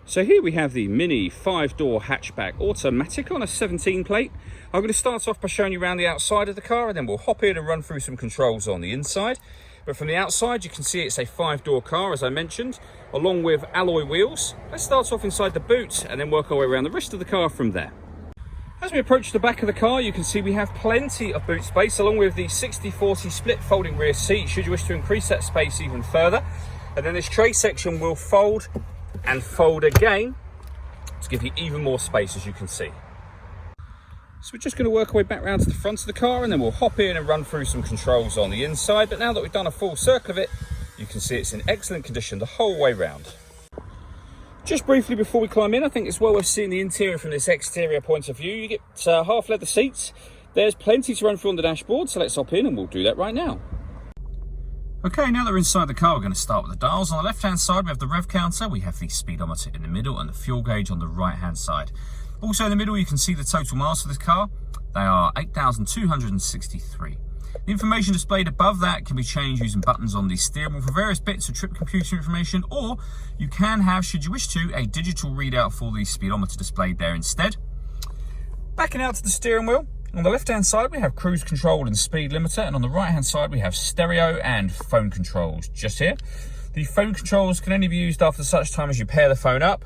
So here we have the Mini 5-door hatchback automatic on a 17 plate. I'm going to start off by showing you around the outside of the car, and then we'll hop in and run through some controls on the inside. But from the outside you can see it's a 5-door car, as I mentioned, along with alloy wheels. Let's start off inside the boot and then work our way around the rest of the car from there. As we approach the back of the car, you can see we have plenty of boot space, along with the 60/40 split folding rear seat should you wish to increase that space even further. And then this tray section will fold and fold again to give you even more space, as you can see. So we're just going to work our way back round to the front of the car, and then we'll hop in and run through some controls on the inside. But now that we've done a full circle of it, you can see it's in excellent condition the whole way round. Just briefly before we climb in, I think it's well worth seeing the interior from this exterior point of view. You get half leather seats. There's plenty to run through on the dashboard, so let's hop in and we'll do that right now. Okay, now that we're inside the car, we're going to start with the dials. On the left-hand side, we have the rev counter. We have the speedometer in the middle and the fuel gauge on the right-hand side. Also in the middle, you can see the total miles for this car. They are 8,263. The information displayed above that can be changed using buttons on the steering wheel for various bits of trip computer information, or you can have, should you wish to, a digital readout for the speedometer displayed there instead. Backing out to the steering wheel, on the left-hand side, we have cruise control and speed limiter, and on the right-hand side, we have stereo and phone controls just here. The phone controls can only be used after such time as you pair the phone up,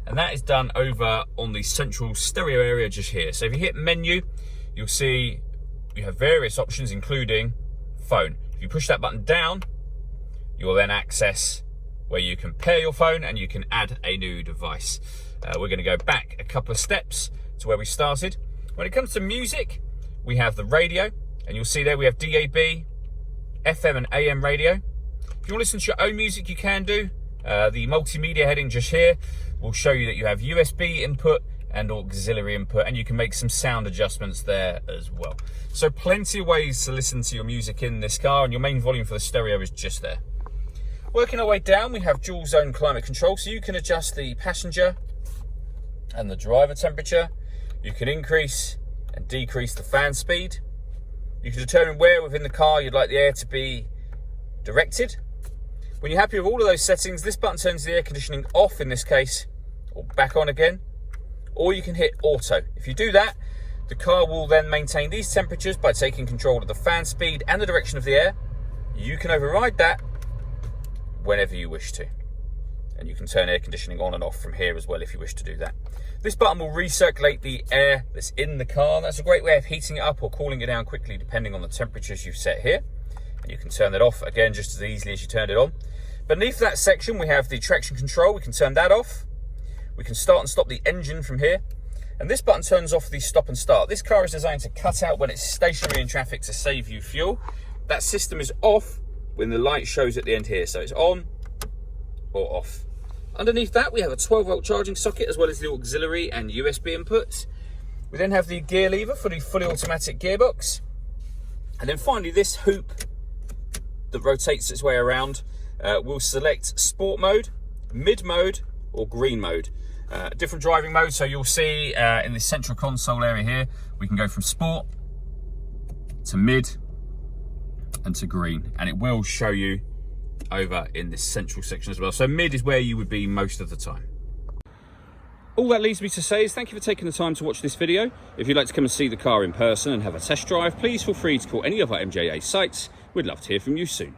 and that is done over on the central stereo area just here. So if you hit menu, you'll see you have various options, including phone. If you push that button down, you'll then access where you can pair your phone and you can add a new device. We're going to go back a couple of steps to where we started. When it comes to music, we have the radio, and you'll see there we have DAB, FM and AM radio. If you want to listen to your own music, you can do. The multimedia heading just here will show you that you have USB input and auxiliary input, and you can make some sound adjustments there as well. So plenty of ways to listen to your music in this car, and your main volume for the stereo is just there. Working our way down, we have dual zone climate control, so you can adjust the passenger and the driver temperature. You can increase and decrease the fan speed. You can determine where within the car you'd like the air to be directed. When you're happy with all of those settings, this button turns the air conditioning off in this case, or back on again, or you can hit auto. If you do that, the car will then maintain these temperatures by taking control of the fan speed and the direction of the air. You can override that whenever you wish to. And you can turn air conditioning on and off from here as well if you wish to do that. This button will recirculate the air that's in the car. That's a great way of heating it up or cooling it down quickly depending on the temperatures you've set here. And you can turn that off again just as easily as you turned it on. Beneath that section we have the traction control. We can turn that off. We can start and stop the engine from here. And this button turns off the stop and start. This car is designed to cut out when it's stationary in traffic to save you fuel. That system is off when the light shows at the end here. So it's on or off. Underneath that, we have a 12-volt charging socket as well as the auxiliary and USB inputs. We then have the gear lever for the fully automatic gearbox. And then finally, this hoop that rotates its way around will select sport mode, mid mode, or green mode. Different driving modes, so you'll see in the central console area here, we can go from sport to mid and to green, and it will show you over in this central section as well. So mid is where you would be most of the time. All that leaves me to say is thank you for taking the time to watch this video. If you'd like to come and see the car in person and have a test drive, please feel free to call any of our MJA sites. We'd love to hear from you soon.